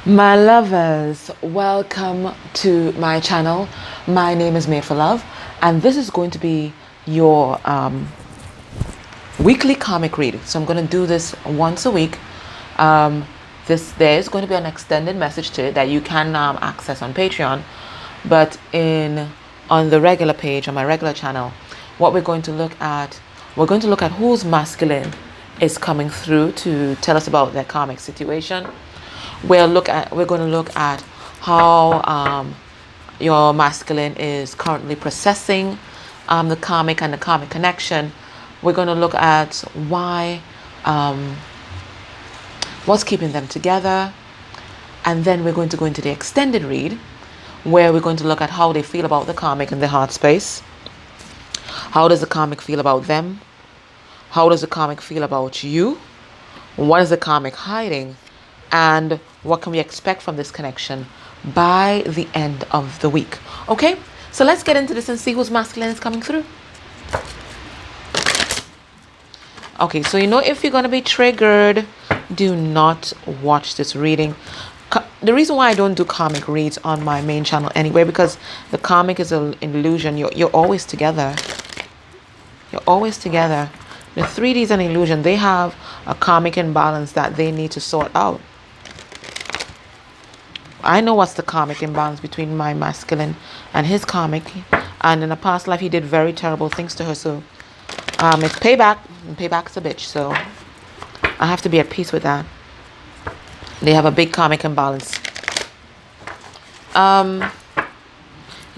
My lovers, welcome to my channel. My name is Made for Love, and this is going to be your weekly karmic reading. So I'm going to do this once a week. There's going to be an extended message to it that you can access on Patreon, but on the regular page on my regular channel, what we're going to look at whose masculine is coming through to tell us about their karmic situation. We're going to look at how your masculine is currently processing the karmic and the karmic connection. We're going to look at why, what's keeping them together, and then we're going to go into the extended read, where we're going to look at how they feel about the karmic in their heart space. How does the karmic feel about them? How does the karmic feel about you? What is the karmic hiding? And what can we expect from this connection by the end of the week? Okay, so let's get into this and see whose masculine is coming through. Okay, so if you're going to be triggered, do not watch this reading. The reason why I don't do karmic reads on my main channel anyway, because the karmic is an illusion. You're always together. You're always together. The 3D is an illusion. They have a karmic imbalance that they need to sort out. I know what's the karmic imbalance between my masculine and his karmic, and in a past life he did very terrible things to her, so it's payback, and payback's a bitch, so I have to be at peace with that. They have a big karmic imbalance. Yeah,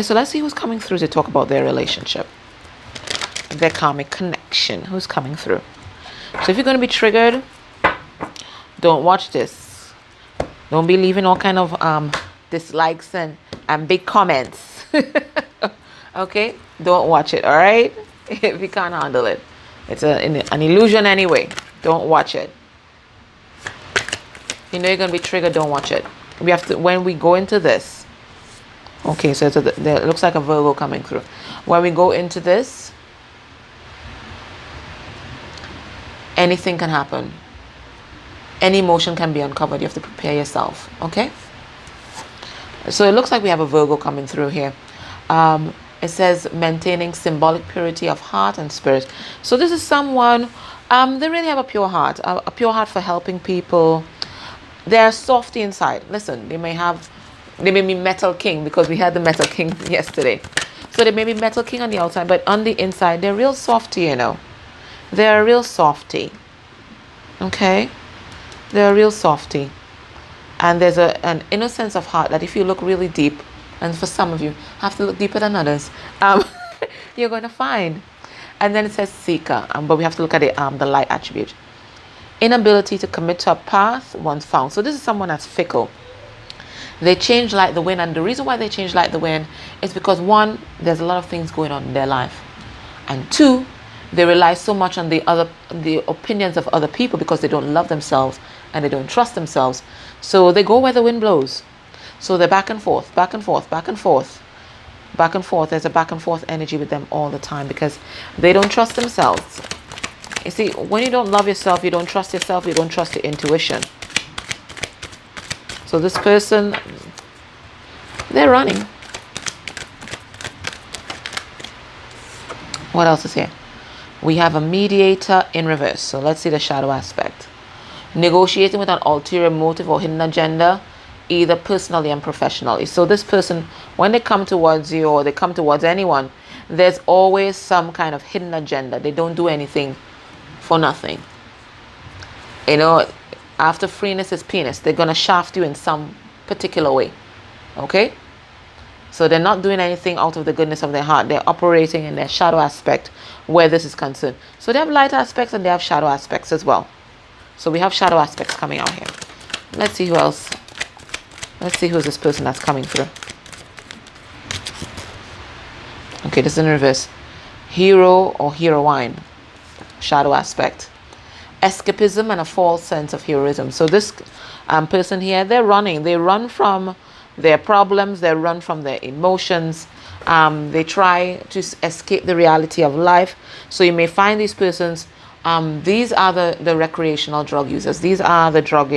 so let's see who's coming through to talk about their relationship, their karmic connection. Who's coming through? So if you're going to be triggered, don't watch this. Don't be leaving all kind of dislikes and big comments. Okay? Don't watch it, all right? If you can't handle it. It's an illusion anyway. Don't watch it. You're going to be triggered, don't watch it. We have to, when we go into this. Okay, so there looks like a Virgo coming through. When we go into this, anything can happen. Any emotion can be uncovered. You have to prepare yourself. Okay? So it looks like we have a Virgo coming through here. It says maintaining symbolic purity of heart and spirit. So this is someone, they really have a pure heart for helping people. They're softy inside. Listen, they may be Metal King, because we had the Metal King yesterday. So they may be Metal King on the outside, but on the inside, they're real softy, They're a real softy. Okay? They're a real softy. And there's an innocence of heart that if you look really deep, and for some of you have to look deeper than others, you're going to find. And then it says seeker, but we have to look at the light attribute. Inability to commit to a path once found. So this is someone that's fickle. They change like the wind, and the reason why they change like the wind is because, one, there's a lot of things going on in their life, and two, they rely so much on the opinions of other people because they don't love themselves and they don't trust themselves. So they go where the wind blows. So they're back and forth, back and forth, back and forth, back and forth. There's a back and forth energy with them all the time because they don't trust themselves. You see, when you don't love yourself, you don't trust yourself, you don't trust your intuition. So this person, they're running. What else is here? We have a mediator in reverse. So let's see the shadow aspect. Negotiating with an ulterior motive or hidden agenda, either personally and professionally. So this person, when they come towards you or they come towards anyone, there's always some kind of hidden agenda. They don't do anything for nothing. After freeness is penis. They're going to shaft you in some particular way. Okay? So they're not doing anything out of the goodness of their heart. They're operating in their shadow aspect where this is concerned. So they have light aspects and they have shadow aspects as well. So we have shadow aspects coming out here. Let's see who else. Let's see who's this person that's coming through. Okay, this is in reverse. Hero or heroine. Shadow aspect. Escapism and a false sense of heroism. So this person here, they're running. They run from their problems. They run from their emotions. They try to escape the reality of life. So you may find these persons These are the recreational drug users. These are the drug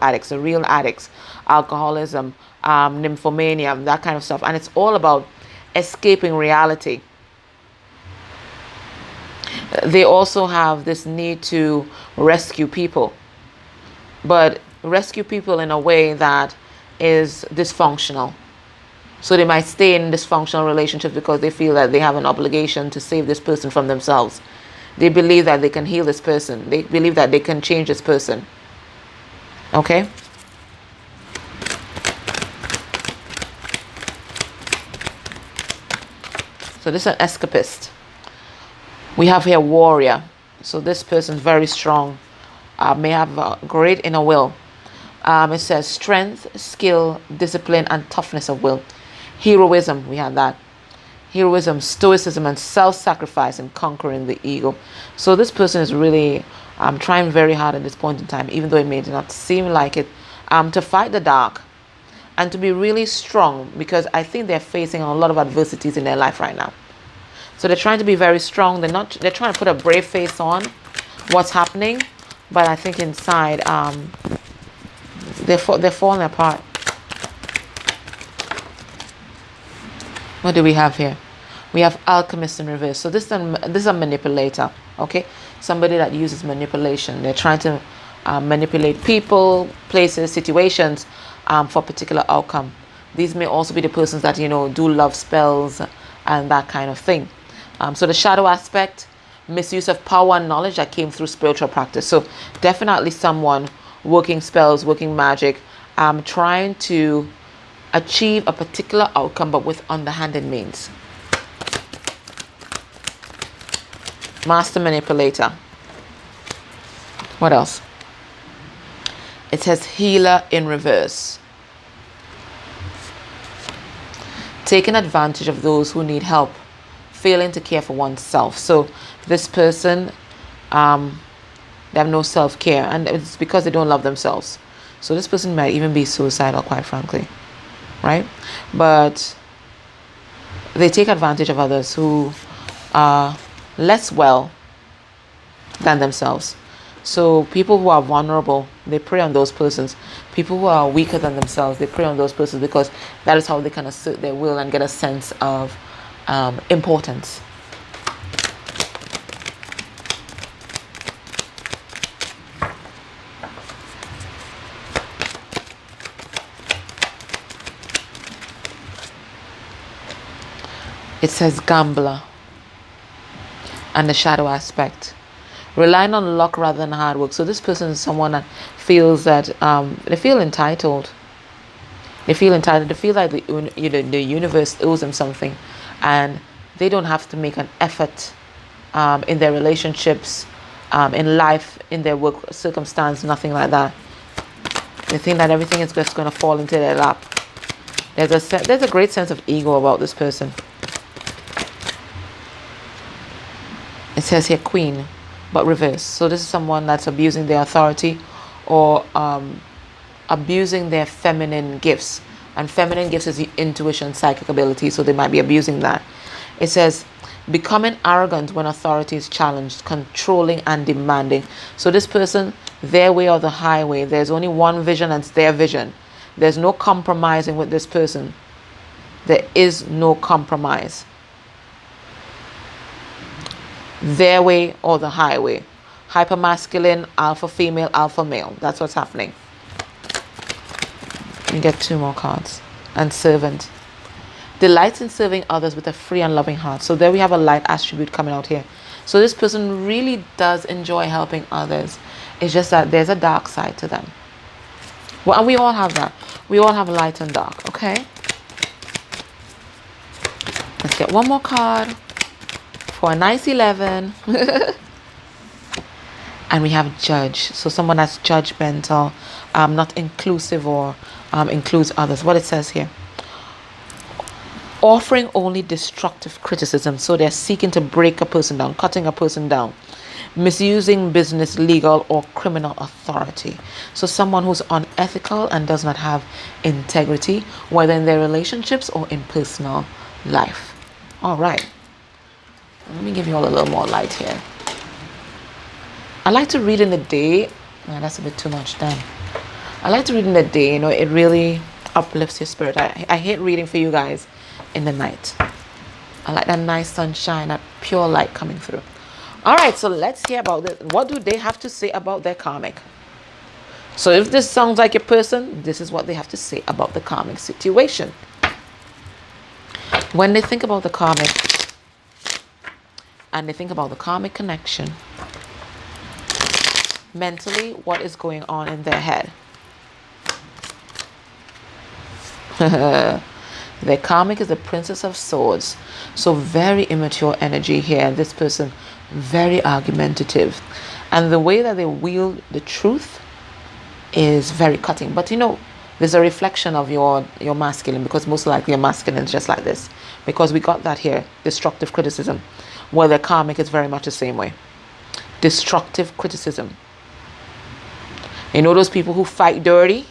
addicts, the real addicts. Alcoholism, nymphomania, that kind of stuff. And it's all about escaping reality. They also have this need to rescue people, but rescue people in a way that is dysfunctional. So they might stay in dysfunctional relationships because they feel that they have an obligation to save this person from themselves. They believe that they can heal this person. They believe that they can change this person. Okay? So this is an escapist. We have here warrior. So this person is very strong. May have a great inner will. It says strength, skill, discipline, and toughness of will. Heroism, we have that. Heroism, stoicism, and self-sacrifice in conquering the ego. So this person is really trying very hard at this point in time, even though it may not seem like it, to fight the dark and to be really strong, because I think they're facing a lot of adversities in their life right now. So they're trying to be very strong. They're trying to put a brave face on what's happening, but I think inside they're falling apart. What do we have here? We have alchemist in reverse. So this is a manipulator, okay? Somebody that uses manipulation. They're trying to manipulate people, places, situations for a particular outcome. These may also be the persons that, do love spells and that kind of thing. So the shadow aspect, misuse of power and knowledge that came through spiritual practice. So definitely someone working spells, working magic, trying to achieve a particular outcome but with underhanded means. Master manipulator. What else? It says healer in reverse. Taking advantage of those who need help, failing to care for oneself. So this person, they have no self-care, and it's because they don't love themselves. So this person might even be suicidal, quite frankly, right? But they take advantage of others who are less well than themselves. So people who are vulnerable, they prey on those persons. People who are weaker than themselves, they prey on those persons, because that is how they can assert their will and get a sense of importance. It says gambler and the shadow aspect. Relying on luck rather than hard work. So this person is someone that feels that they feel entitled. They feel entitled. They feel like the universe owes them something, and they don't have to make an effort in their relationships, in life, in their work circumstance, nothing like that. They think that everything is just going to fall into their lap. There's a great sense of ego about this person. It says here queen, but reverse. So this is someone that's abusing their authority, or abusing their feminine gifts. And feminine gifts is the intuition, psychic ability, so they might be abusing that. It says becoming arrogant when authority is challenged, controlling and demanding. So this person, their way or the highway. There's only one vision, and it's their vision. There's no compromising with this person. There is no compromise. Their way or the highway. Hypermasculine, alpha female, alpha male. That's what's happening. You get 2 more cards. And servant. Delights in serving others with a free and loving heart. So there we have a light attribute coming out here. So this person really does enjoy helping others. It's just that there's a dark side to them. Well, and we all have that. We all have light and dark, okay? Let's get 1 more card for a nice 11. And we have judge. So someone that's judgmental, not inclusive, or includes others. What it says here. Offering only destructive criticism. So they're seeking to break a person down, cutting a person down. Misusing business, legal, or criminal authority. So someone who's unethical and does not have integrity, whether in their relationships or in personal life. All right. Let me give you all a little more light here. I like to read in the day. Oh, that's a bit too much, damn. I like to read in the day, you know, it really uplifts your spirit. I hate reading for you guys in the night. I like that nice sunshine, that pure light coming through. All right, so let's hear about this. What do they have to say about their karmic? So if this sounds like your person, this is what they have to say about the karmic situation. When they think about the karmic, and they think about the karmic connection, mentally, what is going on in their head? Their karmic is the Princess of Swords. So very immature energy here. This person, very argumentative. And the way that they wield the truth is very cutting. But you know, there's a reflection of your masculine, because most likely your masculine is just like this. Because we got that here, destructive criticism, where the karmic is very much the same way. Destructive criticism. You know those people who fight dirty?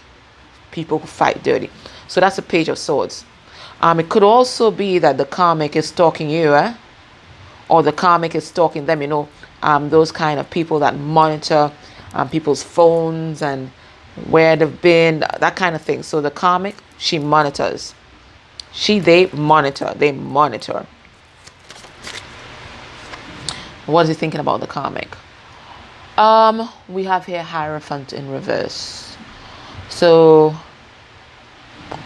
People who fight dirty. So that's a Page of Swords. It could also be that the karmic is stalking you, or the karmic is stalking them, you know, those kind of people that monitor people's phones and where they've been, that kind of thing. So the karmic, she monitors. They monitor. What is he thinking about the karmic? We have here Hierophant in reverse. So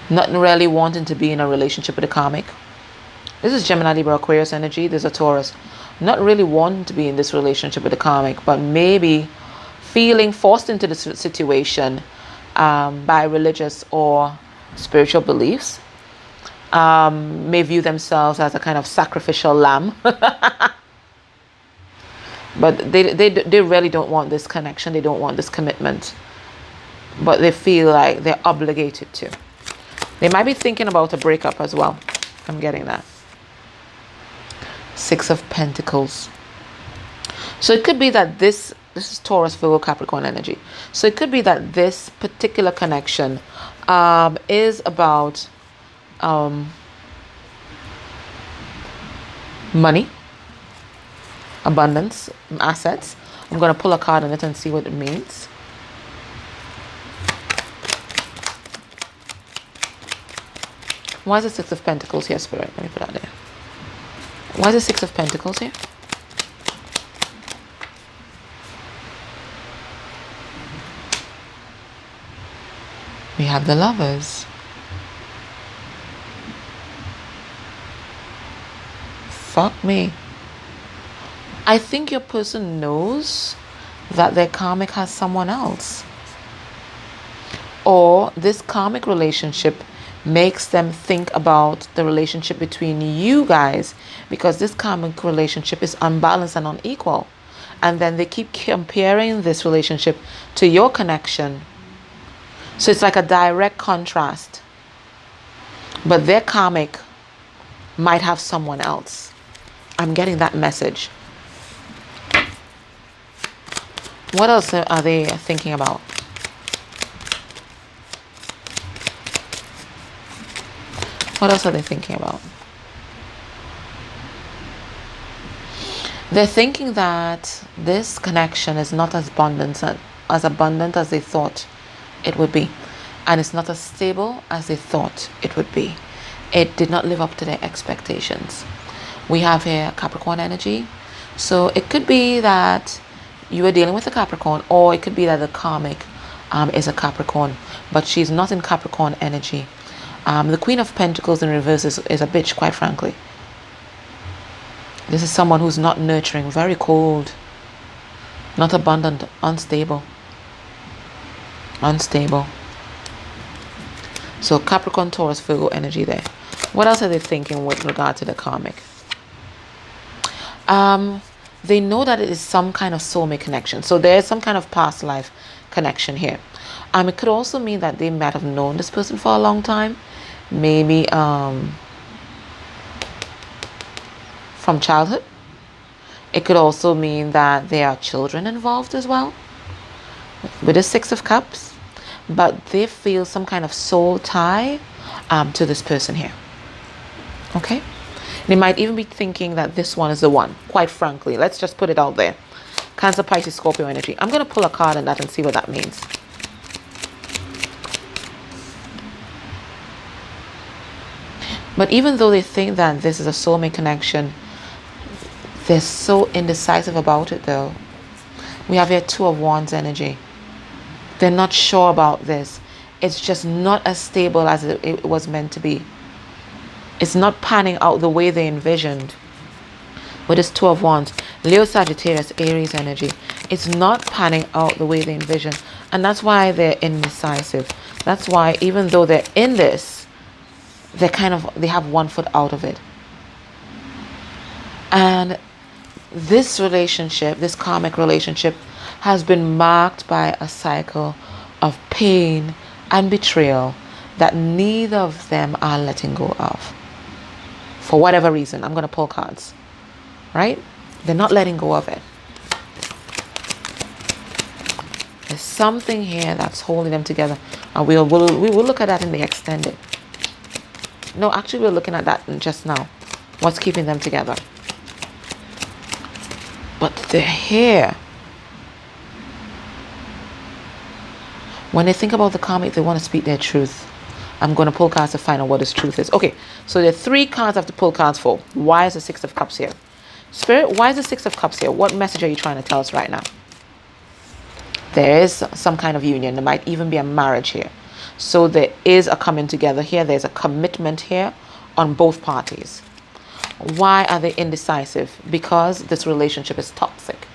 not really wanting to be in a relationship with a karmic. This is Gemini, Libra, Aquarius energy. There's a Taurus. Not really wanting to be in this relationship with a karmic, but maybe feeling forced into this situation by religious or spiritual beliefs. May view themselves as a kind of sacrificial lamb. But they really don't want this connection. They don't want this commitment. But they feel like they're obligated to. They might be thinking about a breakup as well. I'm getting that. Six of Pentacles. So it could be that this is Taurus, Virgo, Capricorn energy. So it could be that this particular connection is about money, abundance, assets. I'm going to pull a card on it and see what it means. Why is the Six of Pentacles here, Spirit? Let me put that there. Why is the Six of Pentacles here? We have the Lovers. Fuck me. I think your person knows that their karmic has someone else. Or this karmic relationship makes them think about the relationship between you guys, because this karmic relationship is unbalanced and unequal. And then they keep comparing this relationship to your connection. So it's like a direct contrast. But their karmic might have someone else. I'm getting that message. What else are they thinking about? What else are they thinking about? They're thinking that this connection is not as abundant as they thought it would be. And it's not as stable as they thought it would be. It did not live up to their expectations. We have here Capricorn energy. So it could be that you are dealing with a Capricorn, or it could be that the karmic is a Capricorn, but she's not in Capricorn energy. The Queen of Pentacles in reverse is a bitch, quite frankly. This is someone who's not nurturing, very cold, not abundant, unstable. So Capricorn, Taurus, Virgo energy there. What else are they thinking with regard to the karmic? They know that it is some kind of soulmate connection. So there is some kind of past life connection here. It could also mean that they might have known this person for a long time. Maybe from childhood. It could also mean that there are children involved as well, with the Six of Cups. But they feel some kind of soul tie to this person here. Okay? They might even be thinking that this one is the one, quite frankly. Let's just put it out there. Cancer, Pisces, Scorpio energy. I'm going to pull a card on that and see what that means. But even though they think that this is a soulmate connection, they're so indecisive about it though. We have here 2 of Wands energy. They're not sure about this. It's just not as stable as it was meant to be. It's not panning out the way they envisioned. With this 2 of Wands, Leo, Sagittarius, Aries energy. It's not panning out the way they envisioned. And that's why they're indecisive. That's why even though they're in this, they have one foot out of it. And this relationship, this karmic relationship, has been marked by a cycle of pain and betrayal that neither of them are letting go of. For whatever reason, I'm going to pull cards. Right? They're not letting go of it. There's something here that's holding them together. And we will look at that in the extended. No, actually we're looking at that just now. What's keeping them together? But they're here. When they think about the karmic, they want to speak their truth. I'm going to pull cards to find out what this truth is. Okay, so there are 3 cards I have to pull cards for. Why is the 6 of Cups here? Spirit, why is the 6 of Cups here? What message are you trying to tell us right now? There is some kind of union. There might even be a marriage here. So there is a coming together here. There's a commitment here on both parties. Why are they indecisive? Because this relationship is toxic.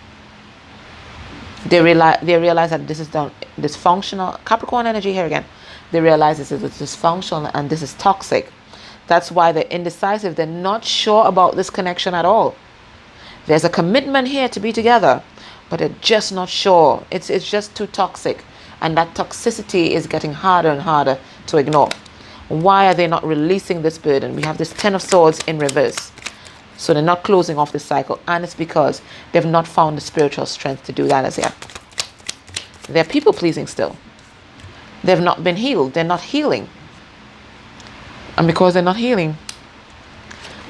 They realize that this is dysfunctional. Capricorn energy here again. They realize this is dysfunctional and this is toxic. That's why they're indecisive. They're not sure about this connection at all. There's a commitment here to be together, but they're just not sure. It's just too toxic. And that toxicity is getting harder and harder to ignore. Why are they not releasing this burden? We have this 10 of Swords in reverse. So they're not closing off this cycle. And it's because they've not found the spiritual strength to do that as yet. They're people pleasing still. They've not been healed. They're not healing. And because they're not healing,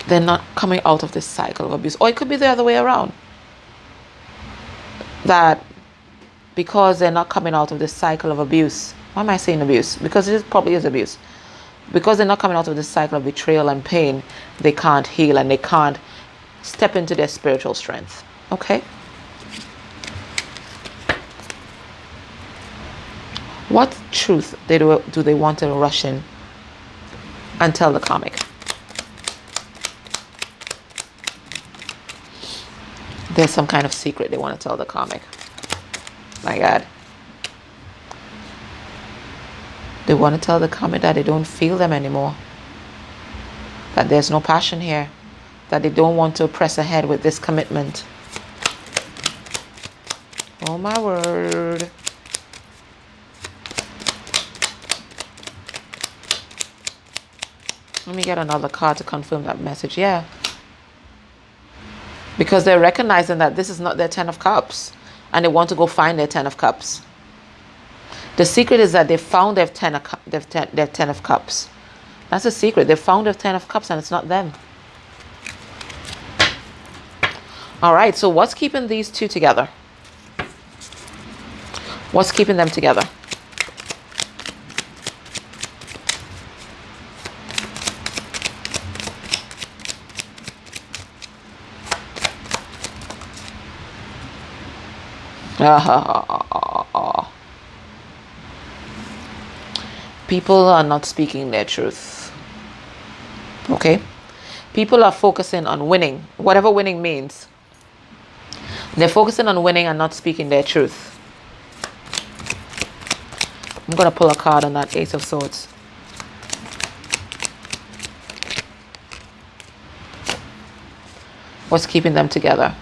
they're not coming out of this cycle of abuse. Or it could be the other way around. That because they're not coming out of this cycle of abuse. Why am I saying abuse? Because it probably is abuse. Because they're not coming out of this cycle of betrayal and pain, they can't heal and they can't step into their spiritual strength. Okay? What truth do they want to rush in and tell the karmic? There's some kind of secret they want to tell the karmic. My God. They want to tell the karmic that they don't feel them anymore. That there's no passion here. That they don't want to press ahead with this commitment. Oh my word. Let me get another card to confirm that message. Yeah. Because they're recognizing that this is not their 10 of Cups. And they want to go find their 10 of Cups. The secret is that they found their 10 of Cups. That's the secret. They found their 10 of Cups and it's not them. All right. So what's keeping these two together? What's keeping them together? People are not speaking their truth. Okay? People are focusing on winning, whatever winning means. They're focusing on winning and not speaking their truth. I'm going to pull a card on that Ace of Swords. What's keeping them together?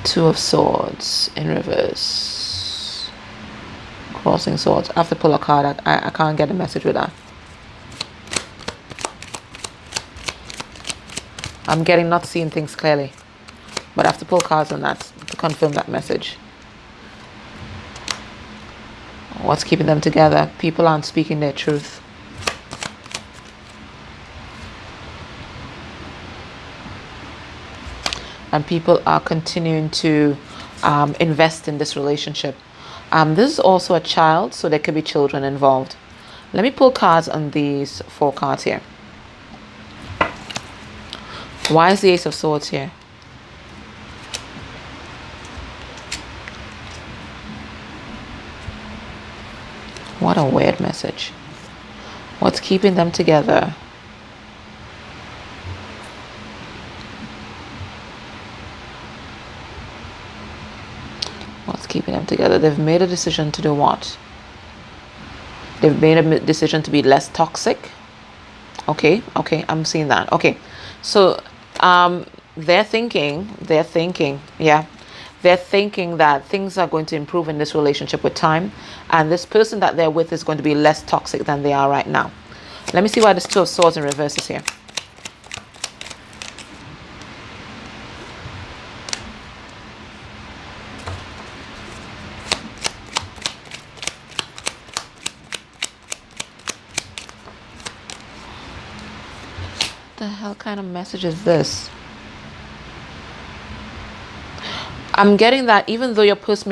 Two of Swords in reverse. Crossing Swords. I have to pull a card. I can't get a message with that. I'm not seeing things clearly. But I have to pull cards on that to confirm that message. What's keeping them together? People aren't speaking their truth. and people are continuing to invest in this relationship. This is also a child, so there could be children involved. Let me pull cards on these 4 cards here. Why is the Ace of Swords here? What a weird message. What's keeping them together? What's keeping them together? They've made a decision to do what? They've made a decision to be less toxic. Okay, I'm seeing that. Okay, so they're thinking that things are going to improve in this relationship with time, and this person that they're with is going to be less toxic than they are right now. Let me see why this 2 of Swords in reverse is here. What the hell kind of message is this? I'm getting that even though your person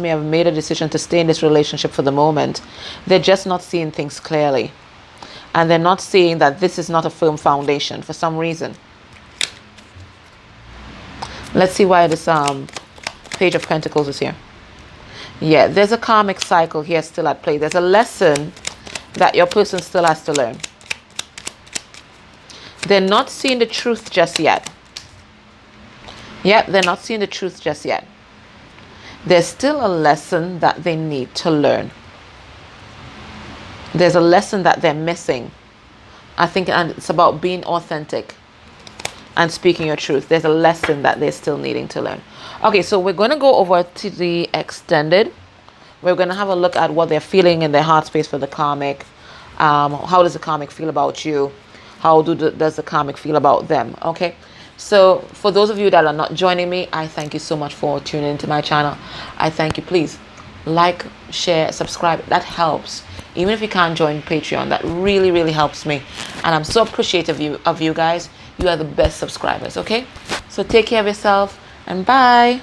may have made a decision to stay in this relationship for the moment, they're just not seeing things clearly. And they're not seeing that this is not a firm foundation for some reason. Let's see why this Page of Pentacles is here. Yeah, there's a karmic cycle here still at play. There's a lesson that your person still has to learn. They're not seeing the truth just yet. Yep, they're not seeing the truth just yet. There's still a lesson that they need to learn. There's a lesson that they're missing. I think, and it's about being authentic and speaking your truth. There's a lesson that they're still needing to learn. Okay, so we're going to go over to the extended. We're going to have a look at what they're feeling in their heart space for the karmic. How does the karmic feel about you? How does the karmic feel about them? Okay. So for those of you that are not joining me, I thank you so much for tuning into my channel. I thank you. Please like, share, subscribe. That helps. Even if you can't join Patreon, that really, really helps me. And I'm so appreciative of you guys. You are the best subscribers. Okay. So take care of yourself and bye.